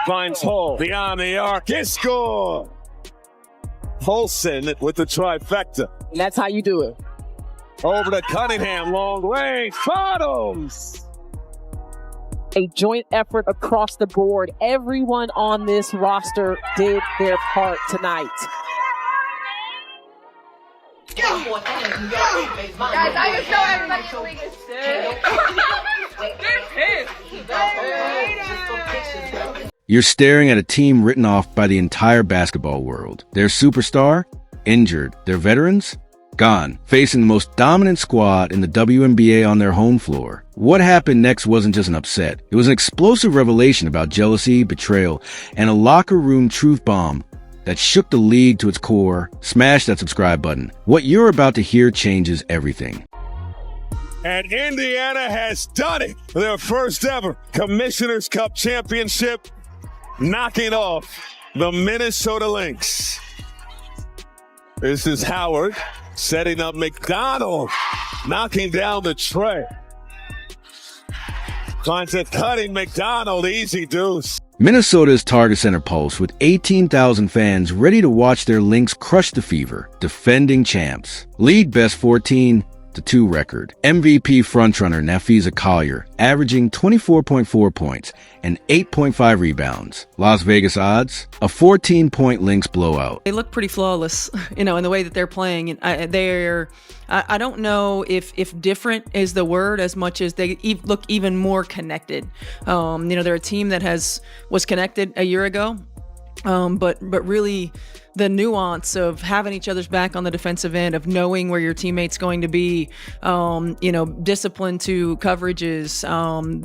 finds Hull. Beyond the arc. It's score. Holson with the trifecta. And that's how you do it. Over to Cunningham. Long range. Bottoms. A joint effort across the board. Everyone on this roster did their part tonight. Guys, I just know everybody in the league is sick. You're staring at a team written off by the entire basketball world. Their superstar? Injured. Their veterans? Gone. Facing the most dominant squad in the WNBA on their home floor. What happened next wasn't just an upset. It was an explosive revelation about jealousy, betrayal, and a locker room truth bomb that shook the league to its core. Smash that subscribe button. What you're about to hear changes everything. And Indiana has done it. Their first ever Commissioner's Cup championship, knocking off the Minnesota Lynx. This is Howard setting up McDonald, knocking down the tray. Finds it cutting McDonald, easy deuce. Minnesota's Target Center pulse with 18,000 fans ready to watch their Lynx crush the Fever, defending champs. League best 14-2 record. MVP frontrunner Nafisa Collier averaging 24.4 points and 8.5 rebounds. Las Vegas odds, a 14-point Lynx blowout. They look pretty flawless, in the way that they're playing. I don't know if different is the word as much as they look even more connected. They're a team that was connected a year ago, but really the nuance of having each other's back on the defensive end, of knowing where your teammate's going to be, discipline to coverages,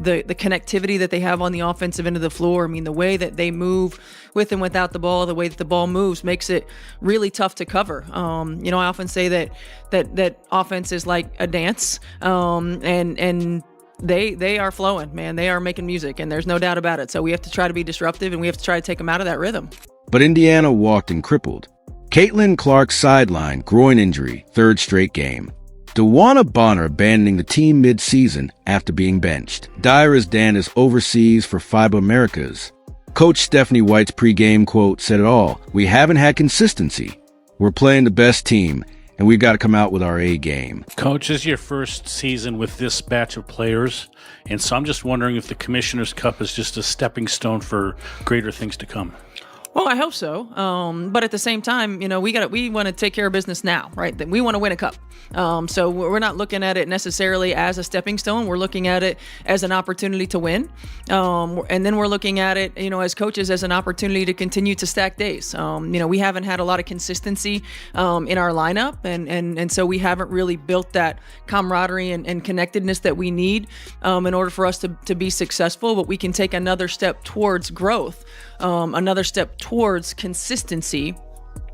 the connectivity that they have on the offensive end of the floor. I mean, the way that they move with and without the ball, the way that the ball moves makes it really tough to cover. I often say that offense is like a dance, and they are flowing, man. They are making music, and there's no doubt about it. So we have to try to be disruptive, and we have to try to take them out of that rhythm. But Indiana walked and crippled. Caitlin Clark sidelined, groin injury, third straight game. DeWanna Bonner abandoning the team mid-season after being benched. Dyra's Danis overseas for FIBA Americas. Coach Stephanie White's pregame quote said it all. We haven't had consistency. We're playing the best team, and we've got to come out with our A game. Coach, this is your first season with this batch of players, and so I'm just wondering if the Commissioner's Cup is just a stepping stone for greater things to come. Well, I hope so. But at the same time, we want to take care of business now, right? We want to win a cup. So we're not looking at it necessarily as a stepping stone. We're looking at it as an opportunity to win. And then we're looking at it, as coaches, as an opportunity to continue to stack days. We haven't had a lot of consistency in our lineup. And so we haven't really built that camaraderie and connectedness that we need in order for us to be successful. But we can take another step towards growth, another step towards consistency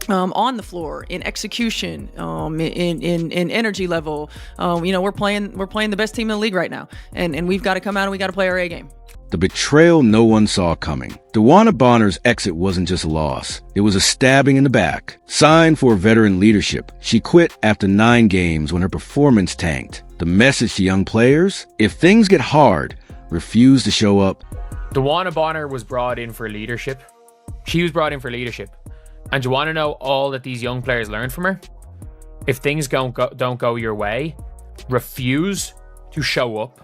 on the floor, in execution, in energy level. We're playing the best team in the league right now, and we've got to come out and we got to play our A game. The betrayal no one saw coming. DeWanna Bonner's exit wasn't just a loss. It was a stabbing in the back. Signed for veteran leadership, she quit after 9 games when her performance tanked. The message to young players? If things get hard, refuse to show up. DeWanna Bonner was brought in for leadership. She was brought in for leadership. And do you want to know all that these young players learned from her? If things don't go your way, refuse to show up.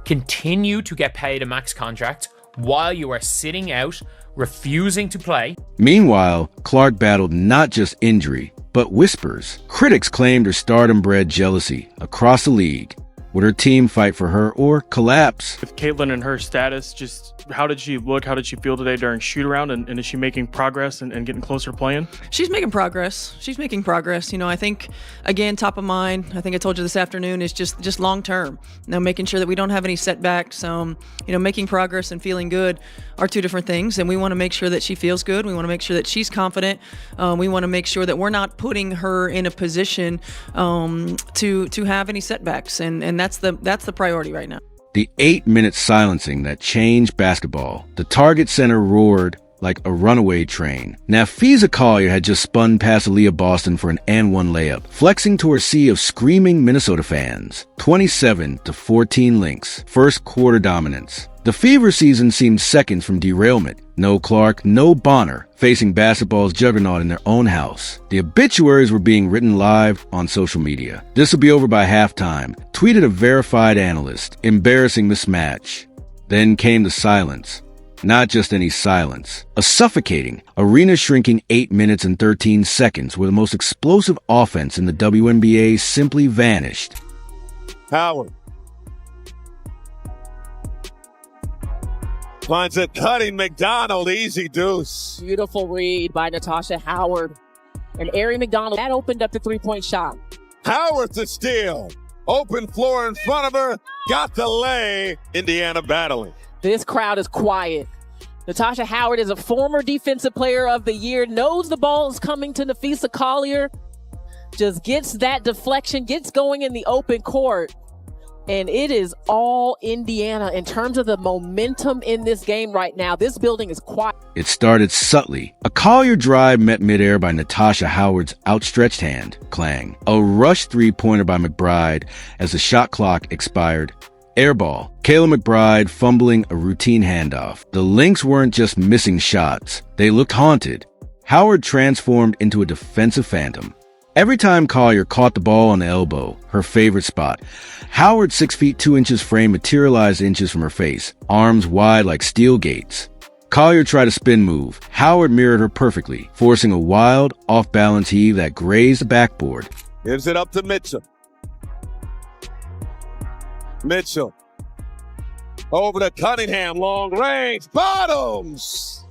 Continue to get paid a max contract while you are sitting out, refusing to play. Meanwhile, Clark battled not just injury, but whispers. Critics claimed her stardom bred jealousy across the league. Would her team fight for her or collapse? With Caitlin and her status, just how did she look? How did she feel today during shoot-around? And is she making progress and getting closer to playing? She's making progress. I think, again, top of mind, I think I told you this afternoon, is just long-term. Making sure that we don't have any setbacks. Making progress and feeling good are two different things. And we want to make sure that she feels good. We want to make sure that she's confident. We want to make sure that we're not putting her in a position to have any setbacks. And that's the priority right now. The 8-minute silencing that changed basketball. The Target Center roared like a runaway train. Nafisa Collier had just spun past Aaliyah Boston for an and-one layup, flexing to her sea of screaming Minnesota fans. 27-14 Lynx. First quarter dominance. The Fever season seemed seconds from derailment. No Clark, no Bonner, facing basketball's juggernaut in their own house. The obituaries were being written live on social media. "This will be over by halftime," tweeted a verified analyst. Embarrassing mismatch. Then came the silence. Not just any silence. A suffocating, arena-shrinking 8 minutes and 13 seconds where the most explosive offense in the WNBA simply vanished. Howard finds a cutting McDonald, easy deuce. Beautiful read by Natasha Howard. And Ari McDonald, that opened up the three-point shot. Howard to steal. Open floor in front of her. Got the lay. Indiana battling. This crowd is quiet. Natasha Howard is a former Defensive Player of the Year, knows the ball is coming to Nafisa Collier, just gets that deflection, gets going in the open court, and it is all Indiana in terms of the momentum in this game right now. This building is quiet. It started subtly. A Collier drive met midair by Natasha Howard's outstretched hand. Clang. A rush three-pointer by McBride as the shot clock expired. Airball. Kayla McBride fumbling a routine handoff. The Lynx weren't just missing shots. They looked haunted. Howard transformed into a defensive phantom. Every time Collier caught the ball on the elbow, her favorite spot, Howard's 6 feet 2 inches frame materialized inches from her face, arms wide like steel gates. Collier tried a spin move. Howard mirrored her perfectly, forcing a wild, off-balance heave that grazed the backboard. Gives it up to Mitchell. Mitchell. Over to Cunningham, long range, bottoms!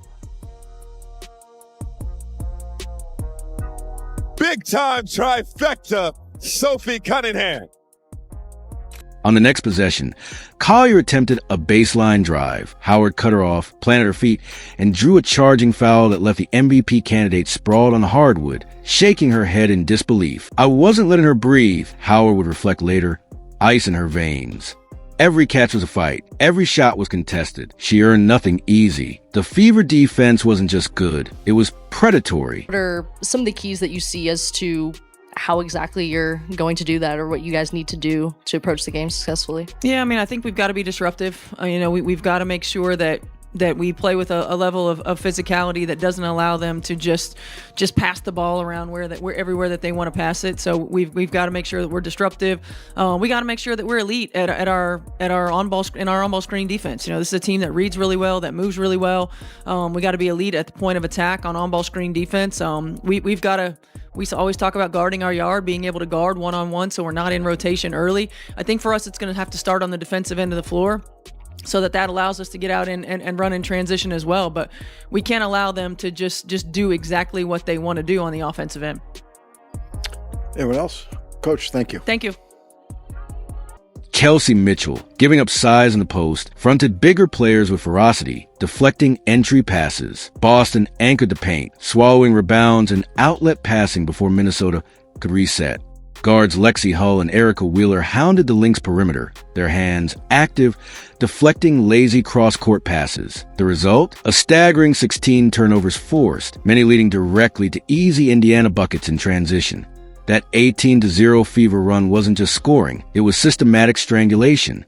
Big time trifecta, Sophie Cunningham. On the next possession, Collier attempted a baseline drive. Howard cut her off, planted her feet, and drew a charging foul that left the MVP candidate sprawled on the hardwood, shaking her head in disbelief. "I wasn't letting her breathe," Howard would reflect later, ice in her veins. Every catch was a fight. Every shot was contested. She earned nothing easy. The Fever defense wasn't just good. It was predatory. What are some of the keys that you see as to how exactly you're going to do that, or what you guys need to do to approach the game successfully? Yeah, I mean, I think we've got to be disruptive. We've got to make sure that we play with a level of physicality that doesn't allow them to just pass the ball around where everywhere that they want to pass it. So we've got to make sure that we're disruptive. We got to make sure that we're elite at our on-ball screen defense. This is a team that reads really well, that moves really well. We got to be elite at the point of attack on on-ball screen defense. We've got to. We always talk about guarding our yard, being able to guard one-on-one so we're not in rotation early. I think for us, it's going to have to start on the defensive end of the floor, so that allows us to get out and run in transition as well. But we can't allow them to just do exactly what they want to do on the offensive end. Anyone else? Coach, thank you. Thank you. Kelsey Mitchell, giving up size in the post, fronted bigger players with ferocity, deflecting entry passes. Boston anchored the paint, swallowing rebounds and outlet passing before Minnesota could reset. Guards Lexi Hull and Erica Wheeler hounded the Lynx perimeter, their hands active, deflecting lazy cross-court passes. The result? A staggering 16 turnovers forced, many leading directly to easy Indiana buckets in transition. That 18-0 Fever run wasn't just scoring, it was systematic strangulation.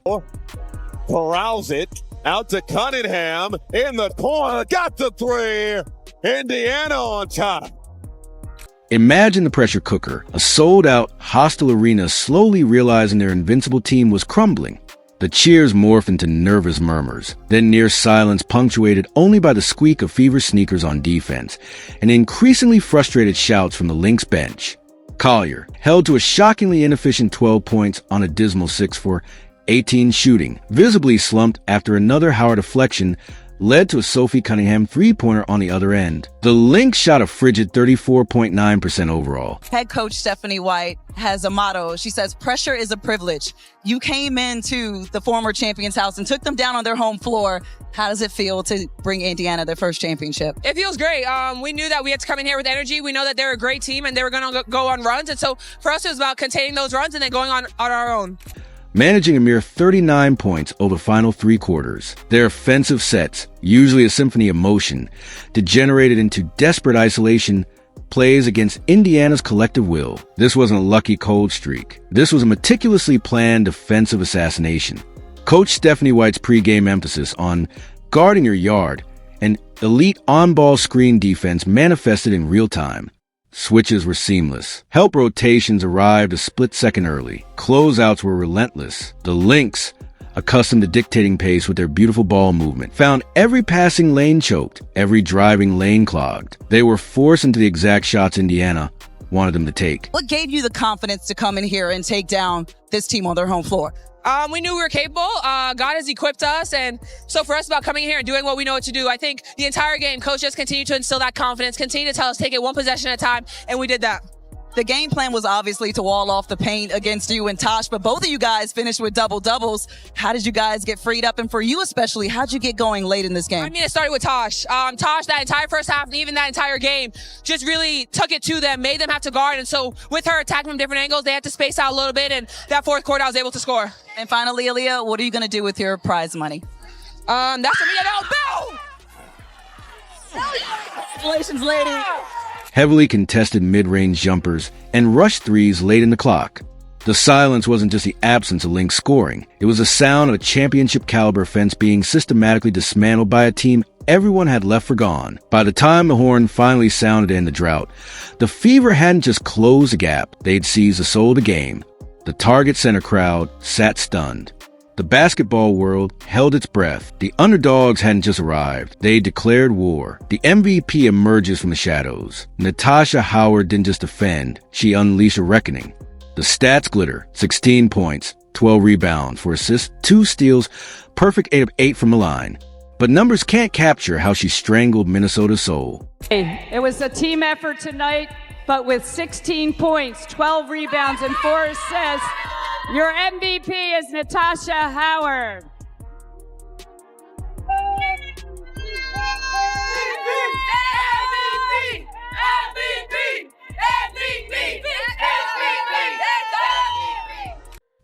Corrals it out to Cunningham in the corner, got the three. Indiana on top. Imagine the pressure cooker, a sold-out, hostile arena slowly realizing their invincible team was crumbling. The cheers morphed into nervous murmurs, then near silence punctuated only by the squeak of Fever sneakers on defense, and increasingly frustrated shouts from the Lynx bench. Collier, held to a shockingly inefficient 12 points on a dismal 6 for 18 shooting, visibly slumped after another Howard deflection led to a Sophie Cunningham three-pointer on the other end. The Lynx shot a frigid 34.9% overall. Head coach Stephanie White has a motto. She says, "Pressure is a privilege." You came into the former champion's house and took them down on their home floor. How does it feel to bring Indiana their first championship? It feels great. We knew that we had to come in here with energy. We know that they're a great team and they were going to go on runs. And so for us, it was about containing those runs and then going on our own. Managing a mere 39 points over the final 3 quarters, their offensive sets, usually a symphony of motion, degenerated into desperate isolation plays against Indiana's collective will. This wasn't a lucky cold streak. This was a meticulously planned defensive assassination. Coach Stephanie White's pregame emphasis on guarding your yard and elite on-ball screen defense manifested in real time. Switches were seamless. Help rotations arrived a split second early. Closeouts were relentless. The Lynx, accustomed to dictating pace with their beautiful ball movement, found every passing lane choked, every driving lane clogged. They were forced into the exact shots Indiana wanted them to take. What gave you the confidence to come in here and take down this team on their home floor? We knew we were capable. God has equipped us. And so for us, about coming in here and doing what we know what to do. I think the entire game, coach just continued to instill that confidence, continue to tell us, take it one possession at a time. And we did that. The game plan was obviously to wall off the paint against you and Tosh, but both of you guys finished with double-doubles. How did you guys get freed up? And for you especially, how'd you get going late in this game? I mean, it started with Tosh. Tosh, that entire first half and even that entire game, just really took it to them, made them have to guard. And so with her attacking from different angles, they had to space out a little bit. And that fourth quarter, I was able to score. And finally, Aaliyah, what are you going to do with your prize money? That's for me to know. Congratulations, lady. Heavily contested mid-range jumpers, and rush threes late in the clock. The silence wasn't just the absence of Lynx scoring. It was the sound of a championship-caliber offense being systematically dismantled by a team everyone had left for gone. By the time the horn finally sounded to end the drought, the Fever hadn't just closed the gap, they'd seized the soul of the game. The Target Center crowd sat stunned. The basketball world held its breath. The underdogs hadn't just arrived. They declared war. The MVP emerges from the shadows. Natasha Howard didn't just defend. She unleashed a reckoning. The stats glitter. 16 points, 12 rebounds, 4 assists, 2 steals, perfect 8 of 8 from the line. But numbers can't capture how she strangled Minnesota's soul. It was a team effort tonight, but with 16 points, 12 rebounds, and 4 assists, your MVP is Natasha Howard.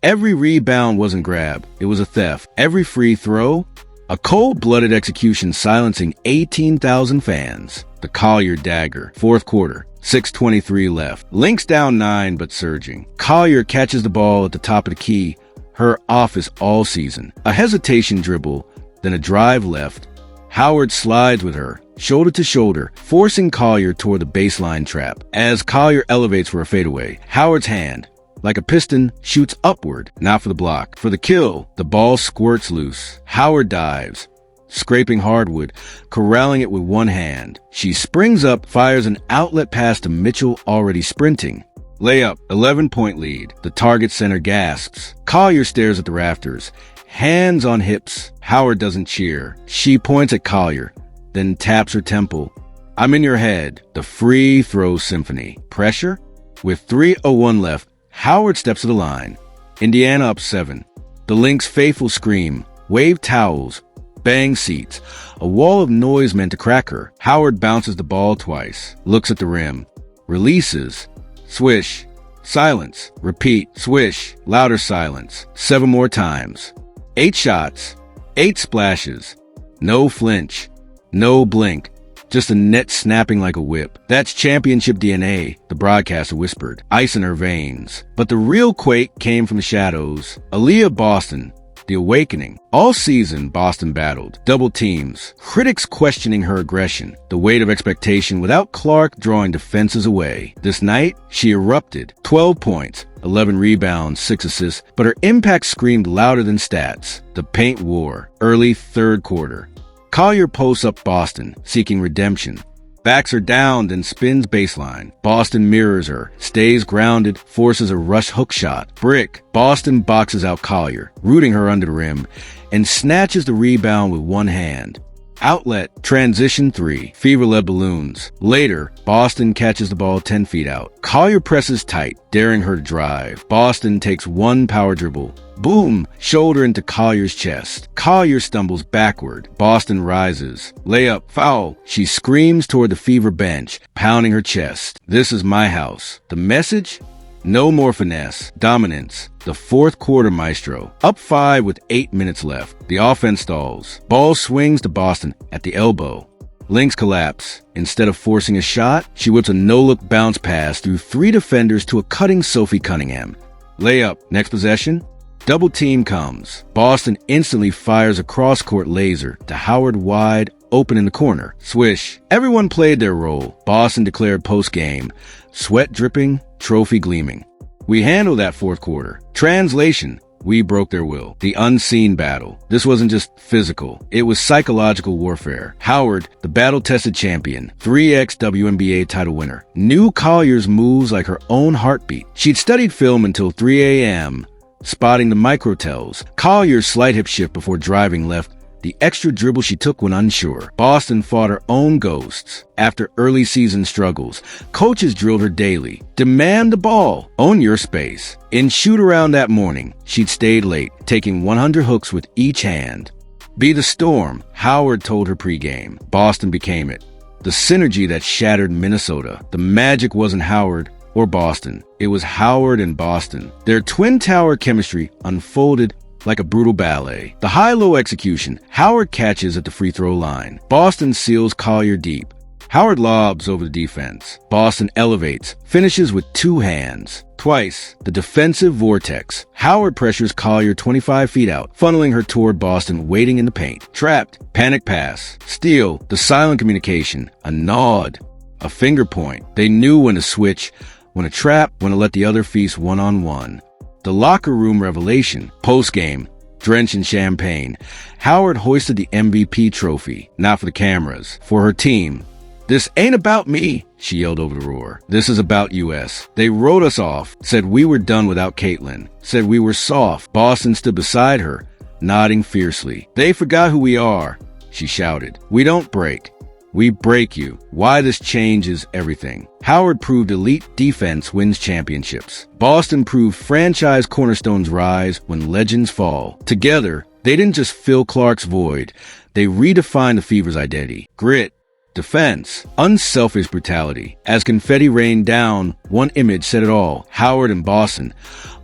Every rebound wasn't grab, it was a theft. Every free throw, a cold-blooded execution silencing 18,000 fans. The Collier dagger, fourth quarter. 6:23 left. Lynx down 9, but surging. Collier catches the ball at the top of the key, her office all season. A hesitation dribble, then a drive left. Howard slides with her, shoulder to shoulder, forcing Collier toward the baseline trap. As Collier elevates for a fadeaway, Howard's hand, like a piston, shoots upward, not for the block. For the kill, the ball squirts loose. Howard dives, scraping hardwood, corralling it with one hand. She springs up, fires an outlet pass to Mitchell, already sprinting. Layup, 11-point lead. The Target Center gasps. Collier stares at the rafters, hands on hips. Howard doesn't cheer. She points at Collier, then taps her temple. I'm in your head. The free throw symphony. Pressure? With 3:01 left, Howard steps to the line. Indiana up 7. The Lynx faithful scream, wave towels, bang seats. A wall of noise meant to crack her. Howard bounces the ball twice, looks at the rim, releases, swish, silence, repeat, swish, louder silence, 7 more times. 8 shots, 8 splashes, no flinch, no blink, just a net snapping like a whip. That's championship DNA, the broadcaster whispered, ice in her veins. But the real quake came from the shadows. Aaliyah Boston, the awakening. All season, Boston battled. Double teams. Critics questioning her aggression. The weight of expectation without Clark drawing defenses away. This night, she erupted. 12 points, 11 rebounds, 6 assists, but her impact screamed louder than stats. The paint war. Early third quarter. Collier posts up Boston, seeking redemption. Backs her down, then spins baseline. Boston mirrors her, stays grounded, forces a rush hook shot. Brick. Boston boxes out Collier, rooting her under the rim, and snatches the rebound with one hand. Outlet, transition 3, Fever-led balloons. Later, Boston catches the ball 10 feet out. Collier presses tight, daring her to drive. Boston takes one power dribble. Boom! Shoulder into Collier's chest. Collier stumbles backward. Boston rises. Layup, foul. She screams toward the Fever bench, pounding her chest. This is my house. The message? No more finesse. Dominance. The fourth quarter maestro. Up 5 with 8 minutes left. The offense stalls. Ball swings to Boston at the elbow. Lynx collapse. Instead of forcing a shot, she whips a no-look bounce pass through 3 defenders to a cutting Sophie Cunningham. Layup. Next possession. Double team comes. Boston instantly fires a cross-court laser to Howard wide open in the corner. Swish. Everyone played their role. Boston declared post-game. Sweat dripping, trophy gleaming. We handled that fourth quarter. Translation. We broke their will. The unseen battle. This wasn't just physical. It was psychological warfare. Howard, the battle-tested champion, 3x WNBA title winner, knew Collier's moves like her own heartbeat. She'd studied film until 3 a.m., spotting the micro-tells. Collier's slight hip shift before driving left, the extra dribble she took when unsure. Boston fought her own ghosts. After early season struggles, coaches drilled her daily. Demand the ball. Own your space. In shoot-around that morning, she'd stayed late, taking 100 hooks with each hand. Be the storm, Howard told her pregame. Boston became it. The synergy that shattered Minnesota. The magic wasn't Howard or Boston. It was Howard and Boston. Their twin tower chemistry unfolded like a brutal ballet. The high-low execution. Howard catches at the free throw line. Boston seals Collier deep. Howard lobs over the defense. Boston elevates, finishes with two hands. Twice, the defensive vortex. Howard pressures Collier 25 feet out, funneling her toward Boston waiting in the paint. Trapped, panic pass. Steal, the silent communication. A nod, a finger point. They knew when to switch, when to trap, when to let the other feast one-on-one. The locker room revelation. Post-game, drenched in champagne, Howard hoisted the MVP trophy, not for the cameras, for her team. "This ain't about me," she yelled over the roar. "This is about US. They wrote us off, said we were done without Caitlin, said we were soft." Boston stood beside her, nodding fiercely. "They forgot who we are," she shouted. "We don't break. We break you." Why this changes everything. Howard proved elite defense wins championships. Boston proved franchise cornerstones rise when legends fall. Together, they didn't just fill Clark's void. They redefined the Fever's identity. Grit, defense, unselfish brutality. As confetti rained down, one image said it all. Howard and Boston,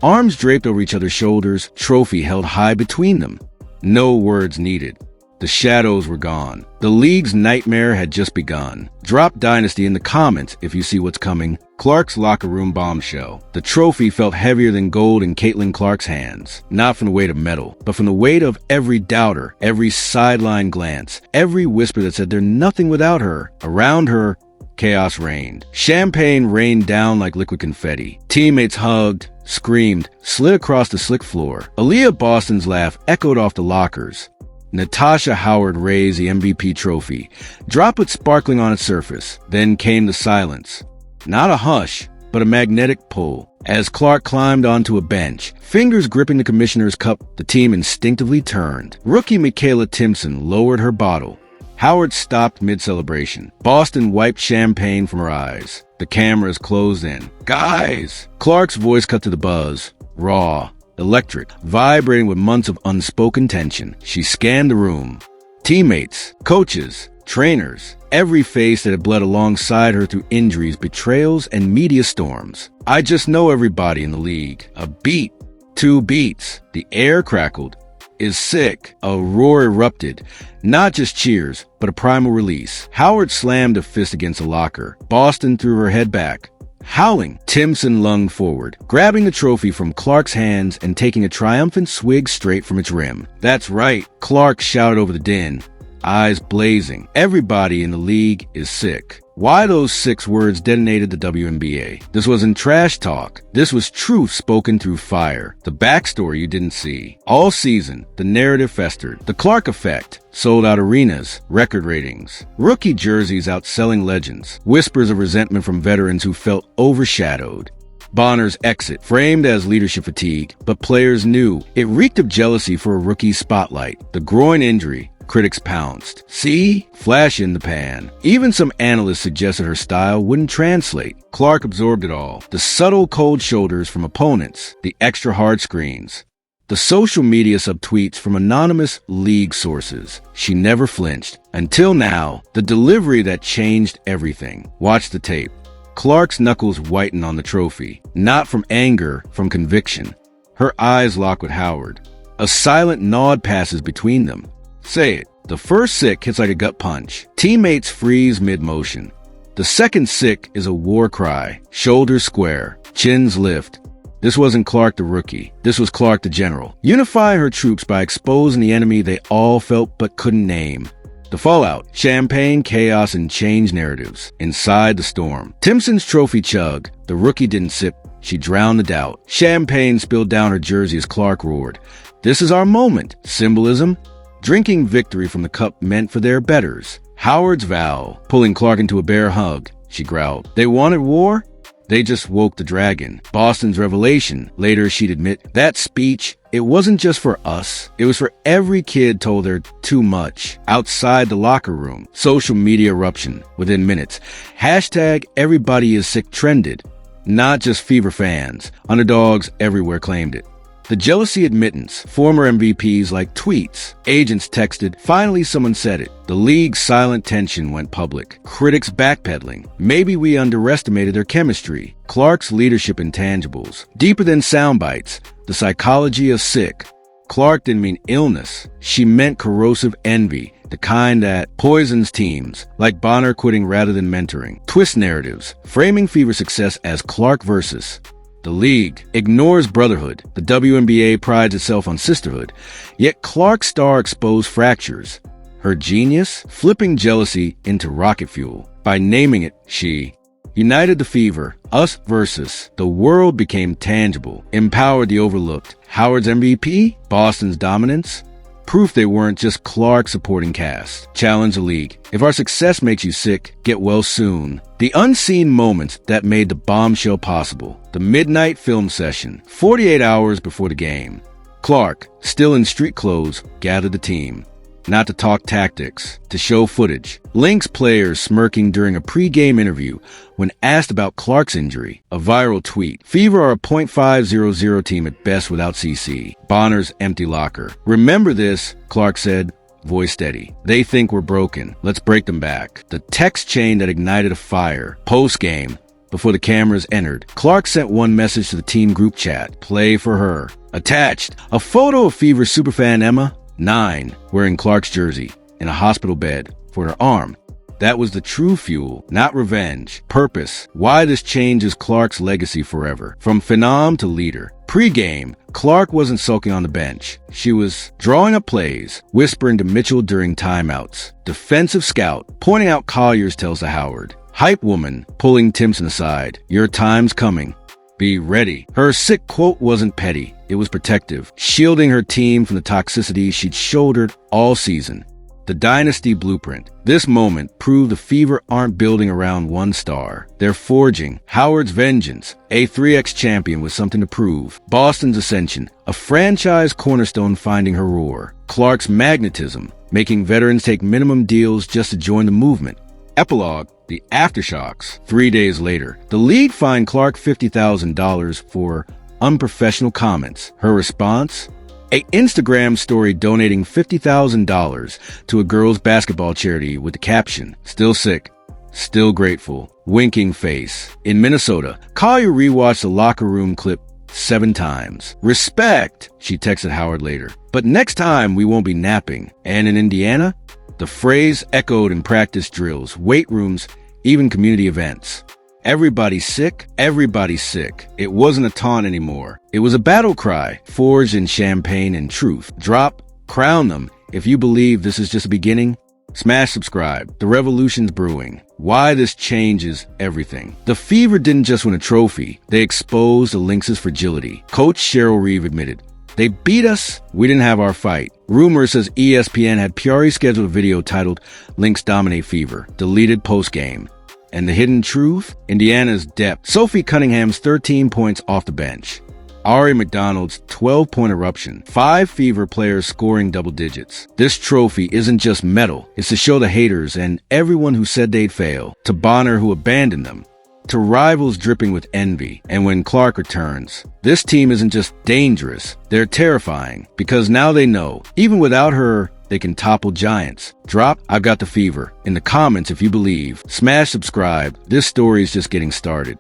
arms draped over each other's shoulders, trophy held high between them. No words needed. The shadows were gone. The league's nightmare had just begun. Drop Dynasty in the comments if you see what's coming. Clark's locker room bombshell. The trophy felt heavier than gold in Caitlin Clark's hands. Not from the weight of metal, but from the weight of every doubter, every sideline glance, every whisper that said they're nothing without her. Around her, chaos reigned. Champagne rained down like liquid confetti. Teammates hugged, screamed, slid across the slick floor. Aaliyah Boston's laugh echoed off the lockers. Natasha Howard raised the MVP trophy, droplets sparkling on its surface. Then came the silence. Not a hush, but a magnetic pull. As Clark climbed onto a bench, fingers gripping the commissioner's cup, the team instinctively turned. Rookie Michaela Timpson lowered her bottle. Howard stopped mid-celebration. Boston wiped champagne from her eyes. The cameras closed in. "Guys!" Clark's voice cut to the buzz. Raw. Electric, vibrating with months of unspoken tension. She scanned the room. Teammates, coaches, trainers, every face that had bled alongside her through injuries, betrayals, and media storms. "I just know everybody in the league." A beat, two beats. The air crackled. "Is sick." A roar erupted. Not just cheers, but a primal release. Howard slammed a fist against a locker. Boston threw her head back. Howling, Timpson lunged forward, grabbing the trophy from Clark's hands and taking a triumphant swig straight from its rim. "That's right," Clark shouted over the din, eyes blazing. "Everybody in the league is sick." Why those 6 words detonated the WNBA? This wasn't trash talk. This was truth spoken through fire. The backstory you didn't see. All season, the narrative festered. The Clark effect. Sold out arenas, record ratings. Rookie jerseys outselling legends. Whispers of resentment from veterans who felt overshadowed. Bonner's exit, framed as leadership fatigue, but players knew it reeked of jealousy for a rookie's spotlight. The groin injury. Critics pounced. "See? Flash in the pan." Even some analysts suggested her style wouldn't translate. Clark absorbed it all. The subtle cold shoulders from opponents, the extra hard screens, the social media subtweets from anonymous league sources. She never flinched. Until now, the delivery that changed everything. Watch the tape. Clark's knuckles whiten on the trophy. Not from anger, from conviction. Her eyes lock with Howard. A silent nod passes between them. Say it. The first sick hits like a gut punch. Teammates freeze mid-motion. The second sick is a war cry. Shoulders square. Chins lift. This wasn't Clark the rookie. This was Clark the general. Unify her troops by exposing the enemy they all felt but couldn't name. The fallout, champagne, chaos, and change narratives. Inside the storm. Timpson's trophy chug. The rookie didn't sip. She drowned the doubt. Champagne spilled down her jersey as Clark roared. This is our moment. Symbolism. Drinking victory from the cup meant for their betters. Howard's vow. Pulling Clark into a bear hug. She growled. They wanted war? They just woke the dragon. Boston's revelation. Later, she'd admit, that speech, it wasn't just for us. It was for every kid told her too much. Outside the locker room. Social media eruption. Within minutes. Hashtag everybody is sick trended. Not just Fever fans. Underdogs everywhere claimed it. The jealousy admittance, former MVPs like tweets, agents texted, finally someone said it. The league's silent tension went public. Critics backpedaling. Maybe we underestimated their chemistry. Clark's leadership intangibles. Deeper than sound bites. The psychology of sick. Clark didn't mean illness. She meant corrosive envy. The kind that poisons teams, like Bonner quitting rather than mentoring. Twist narratives, framing Fever success as Clark versus. The league ignores brotherhood. The WNBA prides itself on sisterhood. Yet Clark's star exposed fractures. Her genius, flipping jealousy into rocket fuel. By naming it, she united the Fever, us versus. The world became tangible, empowered the overlooked. Howard's MVP, Boston's dominance. Proof they weren't just Clark supporting cast. Challenge the league. If our success makes you sick, get well soon. The unseen moments that made the bombshell possible. The midnight film session, 48 hours before the game. Clark, still in street clothes, gathered the team. Not to talk tactics, to show footage. Lynx players smirking during a pre-game interview when asked about Clark's injury. A viral tweet. Fever are a .500 team at best without CC. Bonner's empty locker. Remember this, Clark said, voice steady. They think we're broken. Let's break them back. The text chain that ignited a fire. Post-game. Before the cameras entered, Clark sent one message to the team group chat. Play for her. Attached, a photo of Fever superfan Emma, 9, wearing Clark's jersey, in a hospital bed, for her arm. That was the true fuel, not revenge. Purpose. Why this changes Clark's legacy forever. From phenom to leader. Pre-game, Clark wasn't sulking on the bench. She was drawing up plays, whispering to Mitchell during timeouts. Defensive scout, pointing out Collier's tells to Howard. Hype woman, pulling Timpson aside. Your time's coming. Be ready. Her sick quote wasn't petty. It was protective, shielding her team from the toxicity she'd shouldered all season. The dynasty blueprint. This moment proved the Fever aren't building around one star. They're forging. Howard's vengeance. A 3X champion with something to prove. Boston's ascension. A franchise cornerstone finding her roar. Clark's magnetism. Making veterans take minimum deals just to join the movement. Epilogue. The aftershocks. 3 days later, the league fined Clark $50,000 for unprofessional comments. Her response? An Instagram story donating $50,000 to a girls' basketball charity with the caption, still sick, still grateful, winking face. In Minnesota, Collier rewatched the locker room clip 7 times. Respect, she texted Howard later. But next time we won't be napping. And in Indiana, the phrase echoed in practice drills, weight rooms, even community events. Everybody's sick, everybody's sick. It wasn't a taunt anymore. It was a battle cry, forged in champagne and truth. Drop, crown them. If you believe this is just a beginning, smash subscribe. The revolution's brewing. Why this changes everything. The Fever didn't just win a trophy. They exposed the Lynx's fragility. Coach Cheryl Reeve admitted, they beat us, we didn't have our fight. Rumor says ESPN had purely scheduled a video titled Lynx Dominate Fever, deleted post-game. And the hidden truth? Indiana's depth. Sophie Cunningham's 13 points off the bench. Ari McDonald's 12-point eruption. 5 Fever players scoring double digits. This trophy isn't just medal. It's to show the haters and everyone who said they'd fail. To Bonner who abandoned them. To rivals dripping with envy. And when Clark returns, this team isn't just dangerous. They're terrifying. Because now they know, even without her, they can topple giants. Drop, I've got the Fever. In the comments if you believe. Smash subscribe. This story is just getting started.